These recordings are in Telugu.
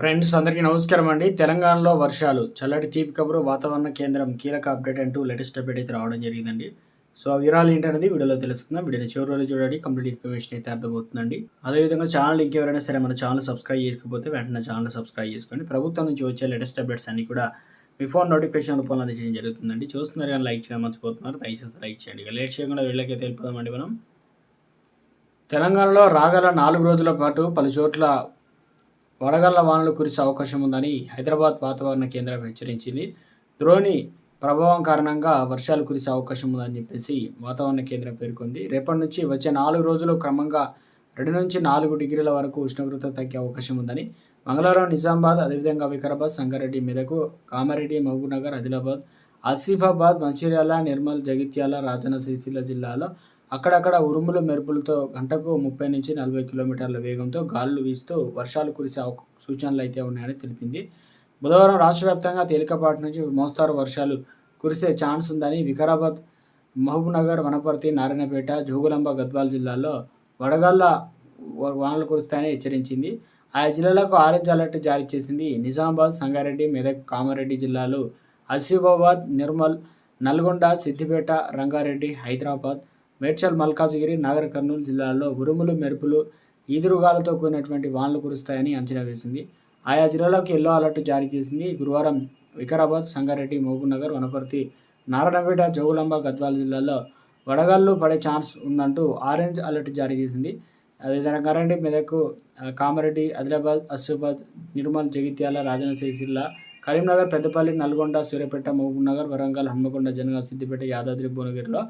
ఫ్రెండ్స్ అందరికీ నమస్కారం అండి. తెలంగాణలో వర్షాలు చల్లటి తీపి కబురు వాతావరణ కేంద్రం కీలక అప్డేట్ అంటూ లేటెస్ట్ అప్డేట్ అయితే రావడం జరిగిందండి. సో ఆ వివరాలు ఏంటనేది వీడియోలో తెలుసుకుందాం. వీడియోని చివరి వరకు చూడండి, కంప్లీట్ ఇన్ఫర్మేషన్ అయితే అర్థమవుతుందండి. అదేవిధంగా ఛానల్ ఇంకెవరైనా సరే మన ఛానల్ సబ్స్క్రైబ్ చేసుకోకపోతే వెంటనే ఛానల్ సబ్స్క్రైబ్ చేసుకోండి. ప్రభుత్వం నుంచి వచ్చే లేటెస్ట్ అప్డేట్స్ అన్ని కూడా మీ ఫోన్ నోటిఫికేషన్ రూపంలో అందించడం జరుగుతుందండి. చూస్తున్నారు కానీ లైక్ చేయడం మర్చిపోతున్నారు, దయచేసి లైక్ చేయండి. ఇక లేట్ చేయకుండా వీళ్ళకైతే వెళ్ళిపోదామండి మనం. తెలంగాణలో రాగల 4 రోజుల పాటు పలు చోట్ల వడగళ్ల వానలు కురిసే అవకాశం ఉందని హైదరాబాద్ వాతావరణ కేంద్రం హెచ్చరించింది. ద్రోణి ప్రభావం కారణంగా వర్షాలు కురిసే అవకాశం ఉందని చెప్పేసి వాతావరణ కేంద్రం పేర్కొంది. రేపటి నుంచి వచ్చే 4 రోజులు క్రమంగా 2 నుంచి 4 డిగ్రీల వరకు ఉష్ణోగ్రత తగ్గే అవకాశం ఉందని మంగళవారం నిజామాబాద్, అదేవిధంగా వికారాబాద్, సంగారెడ్డి, మెదక్, కామారెడ్డి, మహబూబ్నగర్, ఆదిలాబాద్, ఆసిఫాబాద్, మంచిర్యాల, నిర్మల్, జగిత్యాల, రాజన్న సిరిసిల్ల జిల్లాలో అక్కడక్కడ ఉరుములు మెరుపులతో గంటకు 30 నుంచి 40 కిలోమీటర్ల వేగంతో గాలులు వీస్తూ వర్షాలు కురిసే సూచనలు అయితే ఉన్నాయని తెలిపింది. బుధవారం రాష్ట్ర వ్యాప్తంగా తేలికపాటి నుంచి మోస్తారు వర్షాలు కురిసే ఛాన్స్ ఉందని వికారాబాద్, మహబూబ్నగర్, వనపర్తి, నారాయణపేట, జోగులాంబ, గద్వాల్ జిల్లాల్లో వడగళ్ల వానలు కురుస్తాయని హెచ్చరించింది. ఆయా జిల్లాలకు ఆరెంజ్ అలర్ట్ జారీ చేసింది. నిజామాబాద్, సంగారెడ్డి, మెదక్, కామారెడ్డి జిల్లాలు, ఆసిఫాబాద్, నిర్మల్, నల్గొండ, సిద్దిపేట, రంగారెడ్డి, హైదరాబాద్, మేడ్చల్, మల్కాజిగిరి, నాగర్ కర్నూలు జిల్లాల్లో ఉరుములు, మెరుపులు, ఈదురుగాలతో కూడినటువంటి వానలు కురుస్తాయని అంచనా వేసింది. ఆయా జిల్లాలకు ఎల్లో అలర్ట్ జారీ చేసింది. గురువారం వికారాబాద్, సంగారెడ్డి, మహబూబ్నగర్, వనపర్తి, నారాయణపేట, జోగులాంబ, గద్వాల జిల్లాల్లో వడగళ్ళు పడే ఛాన్స్ ఉందంటూ ఆరెంజ్ అలర్ట్ జారీ చేసింది. అదేవిధంగా రంగారెడ్డి, మెదక్, కామారెడ్డి, ఆదిలాబాద్, ఆసిఫాబాద్, నిర్మల్, జగిత్యాల, రాజన్న సిరిసిల్ల, కరీంనగర్, పెద్దపల్లి, నల్గొండ, సూర్యాపేట, మహబూబ్నగర్, వరంగల్, హన్మకొండ, జనగాం, సిద్దిపేట, యాదాద్రి, భువనగిరిలో,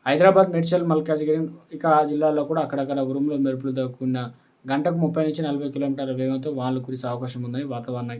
హైదరాబాద్, మేడ్చల్, మల్కాజిగిరి ఇక ఆ జిల్లాల్లో కూడా అక్కడక్కడ ఉరుములు మెరుపులతో కూడిన గంటకు 30 నుంచి 40 కిలోమీటర్ల వేగంతో వానలు కురిసే అవకాశం ఉందని వాతావరణ